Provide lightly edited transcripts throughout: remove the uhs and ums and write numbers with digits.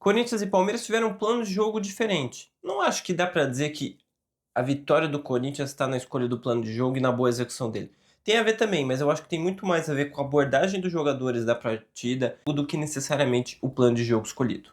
Corinthians e Palmeiras tiveram um plano de jogo diferente. Não acho que dá pra dizer que a vitória do Corinthians está na escolha do plano de jogo e na boa execução dele. Tem a ver também, mas eu acho que tem muito mais a ver com a abordagem dos jogadores da partida do que necessariamente o plano de jogo escolhido.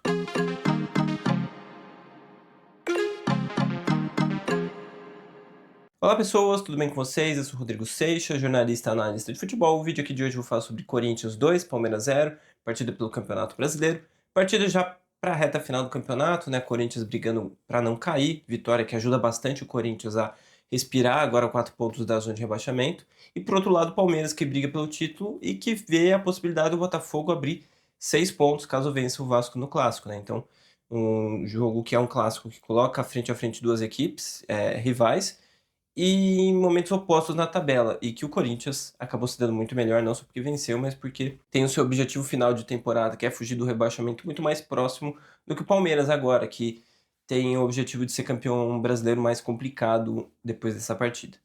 Olá pessoas, tudo bem com vocês? Eu sou o Rodrigo Seixas, jornalista e analista de futebol. O vídeo aqui de hoje eu vou falar sobre Corinthians 2, Palmeiras 0, partida pelo Campeonato Brasileiro. Partida já para a reta final do campeonato, né? Corinthians brigando para não cair, vitória que ajuda bastante o Corinthians a respirar agora 4 pontos da zona de rebaixamento. E por outro lado, o Palmeiras que briga pelo título e que vê a possibilidade do Botafogo abrir 6 pontos caso vença o Vasco no clássico, né? Então, um jogo que é um clássico que coloca frente a frente duas equipes rivais e em momentos opostos na tabela, e que o Corinthians acabou se dando muito melhor, não só porque venceu, mas porque tem o seu objetivo final de temporada, que é fugir do rebaixamento, muito mais próximo do que o Palmeiras agora, que tem o objetivo de ser campeão brasileiro mais complicado depois dessa partida.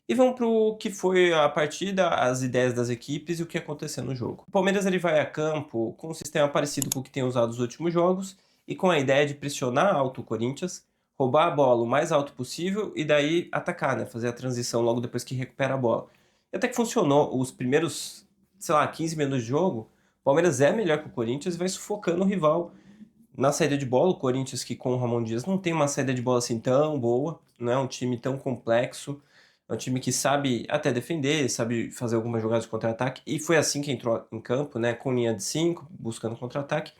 E vamos para o que foi a partida, as ideias das equipes e o que aconteceu no jogo. O Palmeiras ele vai a campo com um sistema parecido com o que tem usado nos últimos jogos e com a ideia de pressionar alto o Corinthians, roubar a bola o mais alto possível e daí atacar, né? Fazer a transição logo depois que recupera a bola. E até que funcionou. Os primeiros, sei lá, 15 minutos de jogo, o Palmeiras é melhor que o Corinthians e vai sufocando o rival na saída de bola. O Corinthians, que com o Ramon Dias não tem uma saída de bola assim tão boa, não é um time tão complexo, é um time que sabe até defender, sabe fazer algumas jogadas de contra-ataque, e foi assim que entrou em campo, né? Com linha de 5, buscando contra-ataque,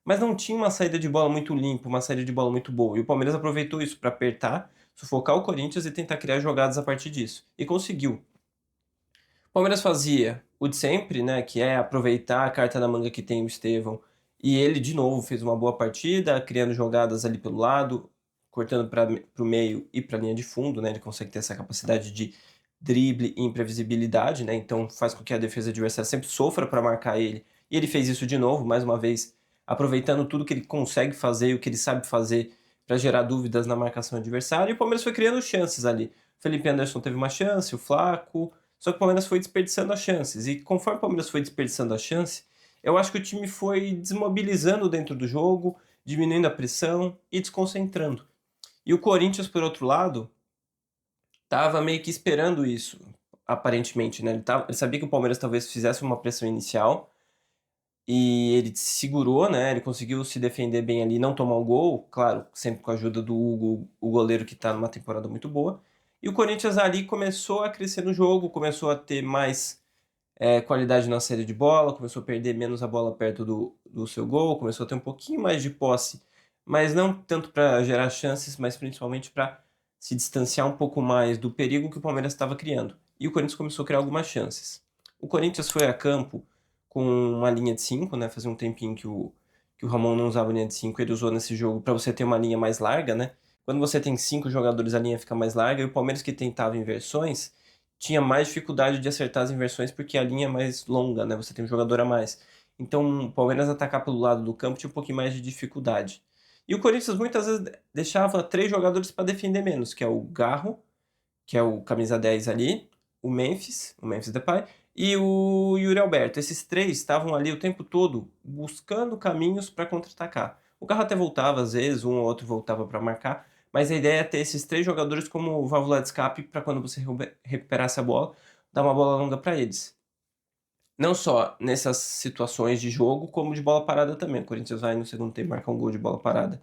mas não tinha uma saída de bola muito limpa, uma saída de bola muito boa. E o Palmeiras aproveitou isso para apertar, sufocar o Corinthians e tentar criar jogadas a partir disso. E conseguiu. O Palmeiras fazia o de sempre, né, que é aproveitar a carta na manga que tem o Estevão. E ele, de novo, fez uma boa partida, criando jogadas ali pelo lado, cortando para o meio e para a linha de fundo, né? Ele consegue ter essa capacidade de drible e imprevisibilidade, né? Então faz com que a defesa adversária sempre sofra para marcar ele. E ele fez isso de novo, mais uma vez, aproveitando tudo que ele consegue fazer e o que ele sabe fazer para gerar dúvidas na marcação adversária. E o Palmeiras foi criando chances ali. O Felipe Anderson teve uma chance, o Flaco. Só que o Palmeiras foi desperdiçando as chances. E conforme o Palmeiras foi desperdiçando as chances, eu acho que o time foi desmobilizando dentro do jogo, diminuindo a pressão e desconcentrando. E o Corinthians, por outro lado, estava meio que esperando isso, aparentemente, né? Ele sabia que o Palmeiras talvez fizesse uma pressão inicial e ele segurou, né? Ele conseguiu se defender bem ali, não tomar o gol, claro, sempre com a ajuda do Hugo, o goleiro que está numa temporada muito boa. E o Corinthians ali começou a crescer no jogo, começou a ter mais qualidade na saída de bola, começou a perder menos a bola perto do seu gol, começou a ter um pouquinho mais de posse, mas não tanto para gerar chances, mas principalmente para se distanciar um pouco mais do perigo que o Palmeiras estava criando. E o Corinthians começou a criar algumas chances. O Corinthians foi a campo com uma linha de 5, né? Fazia um tempinho que o Ramon não usava linha de 5, ele usou nesse jogo para você ter uma linha mais larga, né? Quando você tem 5 jogadores, a linha fica mais larga, e o Palmeiras que tentava inversões tinha mais dificuldade de acertar as inversões porque a linha é mais longa, né? Você tem um jogador a mais. Então, o Palmeiras atacar pelo lado do campo tinha um pouquinho mais de dificuldade. E o Corinthians muitas vezes deixava 3 jogadores para defender menos, que é o Garro, que é o camisa 10 ali, o Memphis Depay, e o Yuri Alberto. Esses três estavam ali o tempo todo buscando caminhos para contra-atacar. O Garro até voltava, às vezes, um ou outro voltava para marcar, mas a ideia é ter esses 3 jogadores como válvula de escape para quando você recuperasse a bola, dar uma bola longa para eles. Não só nessas situações de jogo, como de bola parada também. O Corinthians vai no segundo tempo marcar um gol de bola parada,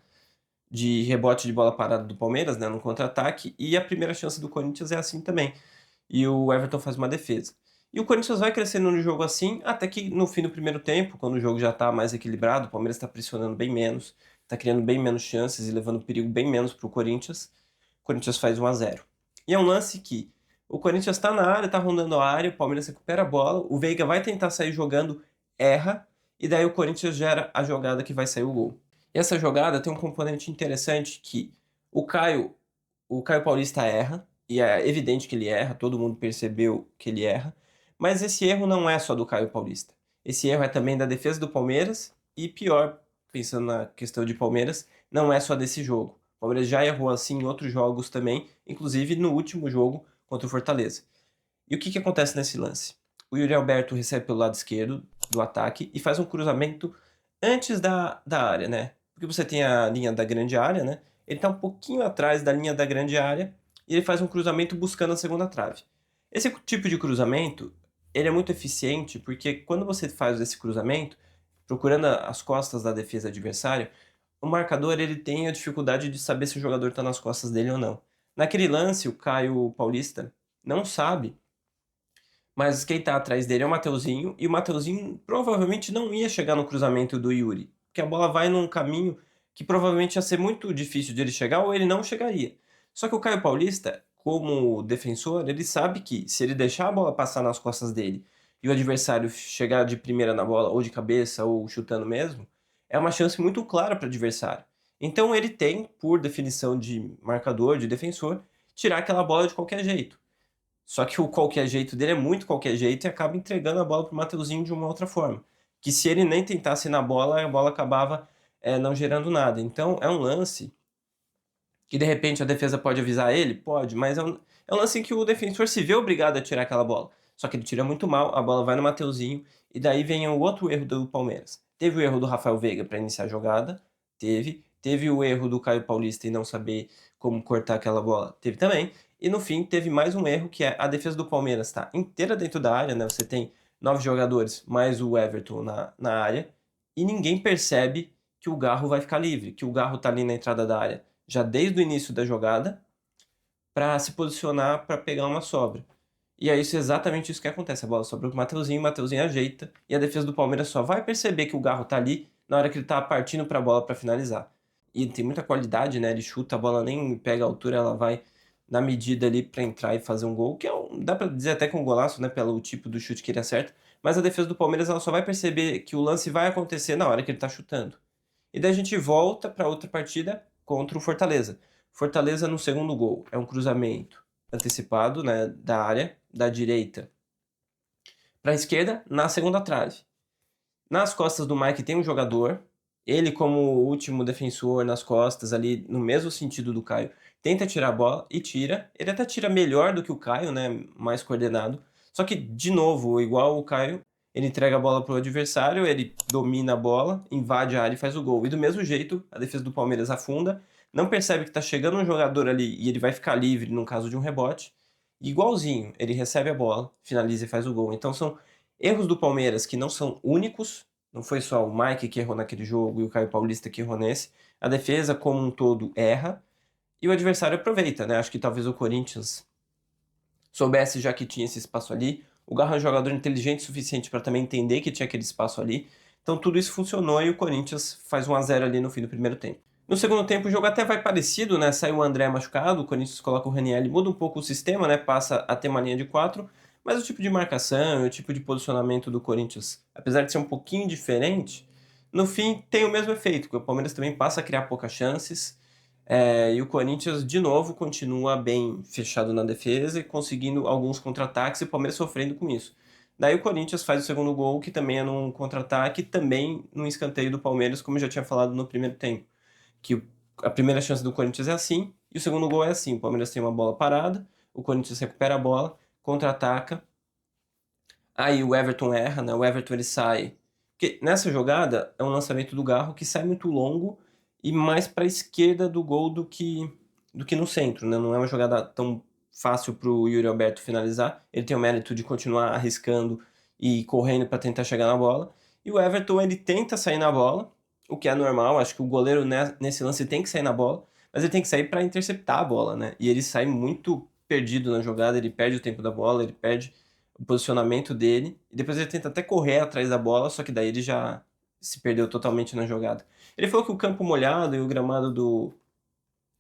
de rebote de bola parada do Palmeiras, né, no contra-ataque, e a primeira chance do Corinthians é assim também. E o Everton faz uma defesa. E o Corinthians vai crescendo no jogo assim, até que no fim do primeiro tempo, quando o jogo já está mais equilibrado, o Palmeiras está pressionando bem menos, está criando bem menos chances e levando perigo bem menos para o Corinthians. O Corinthians faz 1-0. E é um lance que o Corinthians está na área, está rondando a área, o Palmeiras recupera a bola, o Veiga vai tentar sair jogando, erra, e daí o Corinthians gera a jogada que vai sair o gol. E essa jogada tem um componente interessante que o Caio, o Caio Paulista erra, e é evidente que ele erra, todo mundo percebeu que ele erra, mas esse erro não é só do Caio Paulista. Esse erro é também da defesa do Palmeiras e pior, pensando na questão de Palmeiras, não é só desse jogo. O Palmeiras já errou assim em outros jogos também, inclusive no último jogo contra o Fortaleza. E o que acontece nesse lance? O Yuri Alberto recebe pelo lado esquerdo do ataque e faz um cruzamento antes da área, né? porque você tem a linha da grande área, né? Ele tá um pouquinho atrás da linha da grande área e ele faz um cruzamento buscando a segunda trave. Esse tipo de cruzamento, ele é muito eficiente porque quando você faz esse cruzamento, procurando as costas da defesa adversária, o marcador ele tem a dificuldade de saber se o jogador está nas costas dele ou não. Naquele lance, o Caio Paulista não sabe, mas quem está atrás dele é o Mateuzinho, e o Mateuzinho provavelmente não ia chegar no cruzamento do Yuri, porque a bola vai num caminho que provavelmente ia ser muito difícil de ele chegar ou ele não chegaria. Só que o Caio Paulista, como defensor, ele sabe que se ele deixar a bola passar nas costas dele e o adversário chegar de primeira na bola, ou de cabeça, ou chutando mesmo, é uma chance muito clara para o adversário. Então ele tem, por definição de marcador, de defensor, tirar aquela bola de qualquer jeito. Só que o qualquer jeito dele é muito qualquer jeito e acaba entregando a bola pro Mateuzinho de uma outra forma. Que se ele nem tentasse na bola, a bola acabava não gerando nada. Então é um lance que de repente a defesa pode avisar ele? Pode, mas é um lance em que o defensor se vê obrigado a tirar aquela bola. Só que ele tira muito mal, a bola vai no Mateuzinho e daí vem o outro erro do Palmeiras. Teve o erro do Rafael Veiga para iniciar a jogada, teve. Teve o erro do Caio Paulista em não saber como cortar aquela bola, teve também. E no fim teve mais um erro que é a defesa do Palmeiras tá inteira dentro da área, né? Você tem 9 jogadores mais o Everton na área e ninguém percebe que o Garro vai ficar livre, que o Garro tá ali na entrada da área já desde o início da jogada para se posicionar para pegar uma sobra. E é exatamente isso que acontece. A bola sobra pro Mateuzinho, o Mateuzinho ajeita e a defesa do Palmeiras só vai perceber que o Garro tá ali na hora que ele tá partindo para a bola para finalizar. E ele tem muita qualidade, né? Ele chuta, a bola nem pega a altura, ela vai na medida ali para entrar e fazer um gol, que dá para dizer até que um golaço, né, pelo tipo do chute que ele acerta, mas a defesa do Palmeiras ela só vai perceber que o lance vai acontecer na hora que ele tá chutando. E daí a gente volta para outra partida contra o Fortaleza. Fortaleza no segundo gol. É um cruzamento antecipado, né, da área, da direita para a esquerda, na segunda trave. Nas costas do Mike tem um jogador. Ele, como último defensor nas costas, ali no mesmo sentido do Caio, tenta tirar a bola e tira. Ele até tira melhor do que o Caio, né, mais coordenado. Só que, de novo, igual o Caio, ele entrega a bola pro adversário, ele domina a bola, invade a área e faz o gol. E do mesmo jeito, a defesa do Palmeiras afunda, não percebe que tá chegando um jogador ali e ele vai ficar livre no caso de um rebote. E igualzinho, ele recebe a bola, finaliza e faz o gol. Então são erros do Palmeiras que não são únicos, não foi só o Mike que errou naquele jogo e o Caio Paulista que errou nesse. A defesa como um todo erra e o adversário aproveita, né? Acho que talvez o Corinthians soubesse já que tinha esse espaço ali. O Garro é um jogador inteligente o suficiente para também entender que tinha aquele espaço ali. Então tudo isso funcionou e o Corinthians faz 1 a 0 ali no fim do primeiro tempo. No segundo tempo o jogo até vai parecido, né? Sai o André machucado, o Corinthians coloca o Ranieri, muda um pouco o sistema, né? Passa a ter uma linha de 4, mas o tipo de marcação, o tipo de posicionamento do Corinthians, apesar de ser um pouquinho diferente, no fim tem o mesmo efeito, que o Palmeiras também passa a criar poucas chances, e o Corinthians, de novo, continua bem fechado na defesa e conseguindo alguns contra-ataques e o Palmeiras sofrendo com isso. Daí o Corinthians faz o segundo gol, que também é num contra-ataque, também num escanteio do Palmeiras, como eu já tinha falado no primeiro tempo. Que a primeira chance do Corinthians é assim, e o segundo gol é assim. O Palmeiras tem uma bola parada, o Corinthians recupera a bola, contra-ataca, aí o Everton erra, né? O Everton ele sai. Porque nessa jogada é um lançamento do Garro que sai muito longo e mais para a esquerda do gol do que no centro, né? Não é uma jogada tão fácil para o Yuri Alberto finalizar. Ele tem o mérito de continuar arriscando e correndo para tentar chegar na bola. E o Everton ele tenta sair na bola, o que é normal. Acho que o goleiro nesse lance tem que sair na bola, mas ele tem que sair para interceptar a bola, né? E ele sai muito perdido na jogada, ele perde o tempo da bola, ele perde o posicionamento dele, e depois ele tenta até correr atrás da bola, só que daí ele já se perdeu totalmente na jogada. Ele falou que o campo molhado e o gramado do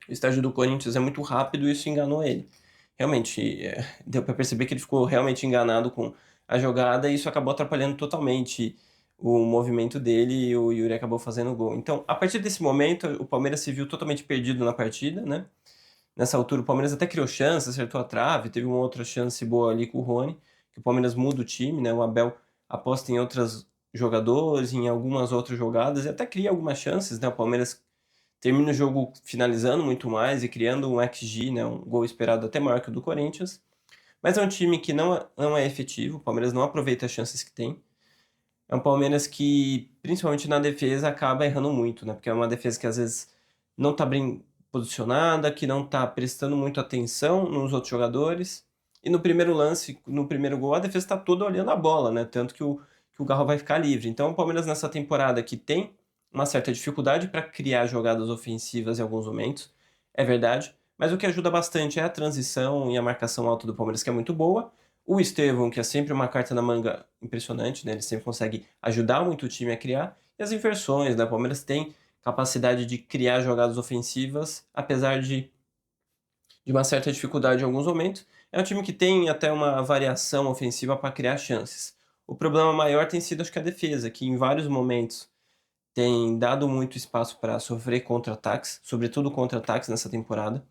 estádio do Corinthians é muito rápido e isso enganou ele. Realmente, deu para perceber que ele ficou realmente enganado com a jogada e isso acabou atrapalhando totalmente o movimento dele e o Yuri acabou fazendo o gol. Então, a partir desse momento, o Palmeiras se viu totalmente perdido na partida, né? Nessa altura, o Palmeiras até criou chance, acertou a trave, teve uma outra chance boa ali com o Rony, que o Palmeiras muda o time, né? O Abel aposta em outros jogadores, em algumas outras jogadas, e até cria algumas chances, né? O Palmeiras termina o jogo finalizando muito mais e criando um XG, né? Um gol esperado até maior que o do Corinthians. Mas é um time que não é efetivo, o Palmeiras não aproveita as chances que tem. É um Palmeiras que, principalmente na defesa, acaba errando muito, né? Porque é uma defesa que às vezes não tá bem posicionada, que não tá prestando muito atenção nos outros jogadores. E no primeiro lance, no primeiro gol, a defesa tá toda olhando a bola, né? Tanto que o Garro vai ficar livre. Então, o Palmeiras nessa temporada que tem uma certa dificuldade para criar jogadas ofensivas em alguns momentos, é verdade. Mas o que ajuda bastante é a transição e a marcação alta do Palmeiras, que é muito boa. O Estevão, que é sempre uma carta na manga impressionante, né? Ele sempre consegue ajudar muito o time a criar. E as inversões, né? O Palmeiras tem capacidade de criar jogadas ofensivas, apesar de uma certa dificuldade em alguns momentos. É um time que tem até uma variação ofensiva para criar chances. O problema maior tem sido, acho que, a defesa, que em vários momentos tem dado muito espaço para sofrer contra-ataques, sobretudo contra-ataques nessa temporada.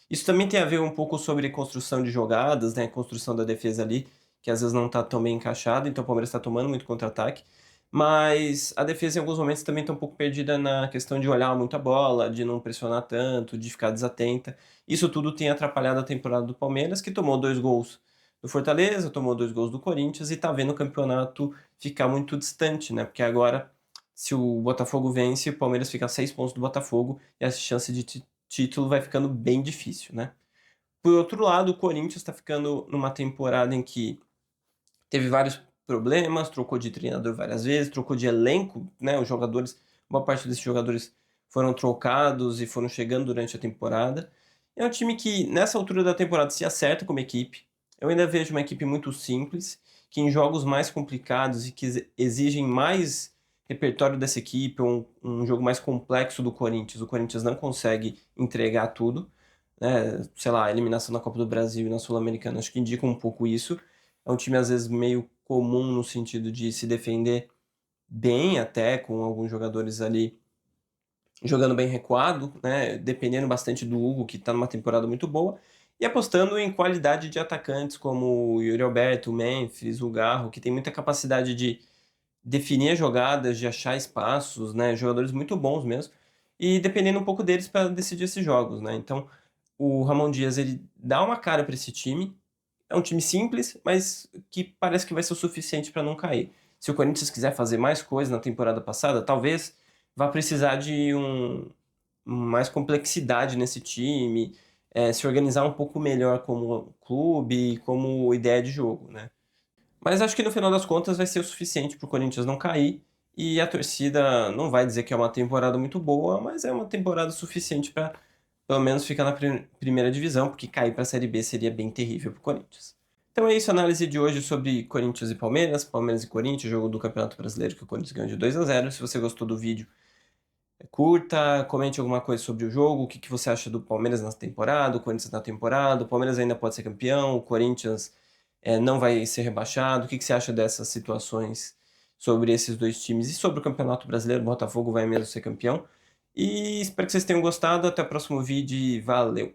Isso também tem a ver um pouco sobre construção de jogadas, né? Construção da defesa ali, que às vezes não está tão bem encaixada, então o Palmeiras está tomando muito contra-ataque. Mas a defesa em alguns momentos também está um pouco perdida na questão de olhar muito a bola, de não pressionar tanto, de ficar desatenta. Isso tudo tem atrapalhado a temporada do Palmeiras, que tomou 2 gols do Fortaleza, tomou 2 gols do Corinthians e está vendo o campeonato ficar muito distante, né? Porque agora, se o Botafogo vence, o Palmeiras fica a 6 pontos do Botafogo e a chance de título vai ficando bem difícil, né? Por outro lado, o Corinthians está ficando numa temporada em que teve vários problemas, trocou de treinador várias vezes, trocou de elenco, né? Os jogadores, uma parte desses jogadores foram trocados e foram chegando durante a temporada. É um time que, nessa altura da temporada, se acerta como equipe. Eu ainda vejo uma equipe muito simples, que em jogos mais complicados e que exigem mais repertório dessa equipe, um jogo mais complexo do Corinthians, o Corinthians não consegue entregar tudo, né? Sei lá, a eliminação na Copa do Brasil e na Sul-Americana, acho que indica um pouco isso. É um time, às vezes, meio comum no sentido de se defender bem, até com alguns jogadores ali jogando bem recuado, né? Dependendo bastante do Hugo, que está numa temporada muito boa, e apostando em qualidade de atacantes como o Yuri Alberto, o Memphis, o Garro, que tem muita capacidade de definir as jogadas, de achar espaços, né? Jogadores muito bons mesmo, e dependendo um pouco deles para decidir esses jogos, né? Então, o Ramon Dias ele dá uma cara para esse time. É um time simples, mas que parece que vai ser o suficiente para não cair. Se o Corinthians quiser fazer mais coisas na temporada passada, talvez vá precisar de mais complexidade nesse time, se organizar um pouco melhor como clube, como ideia de jogo, né? Mas acho que no final das contas vai ser o suficiente para o Corinthians não cair. E a torcida não vai dizer que é uma temporada muito boa, mas é uma temporada suficiente para pelo menos ficar na primeira divisão, porque cair para a Série B seria bem terrível para o Corinthians. Então é isso, a análise de hoje sobre Corinthians e Palmeiras, Palmeiras e Corinthians, jogo do Campeonato Brasileiro que o Corinthians ganhou de 2-0. Se você gostou do vídeo, curta, comente alguma coisa sobre o jogo, o que você acha do Palmeiras na temporada, o Corinthians na temporada, o Palmeiras ainda pode ser campeão, o Corinthians não vai ser rebaixado, o que você acha dessas situações sobre esses dois times e sobre o Campeonato Brasileiro, o Botafogo vai mesmo ser campeão. E espero que vocês tenham gostado, até o próximo vídeo e valeu!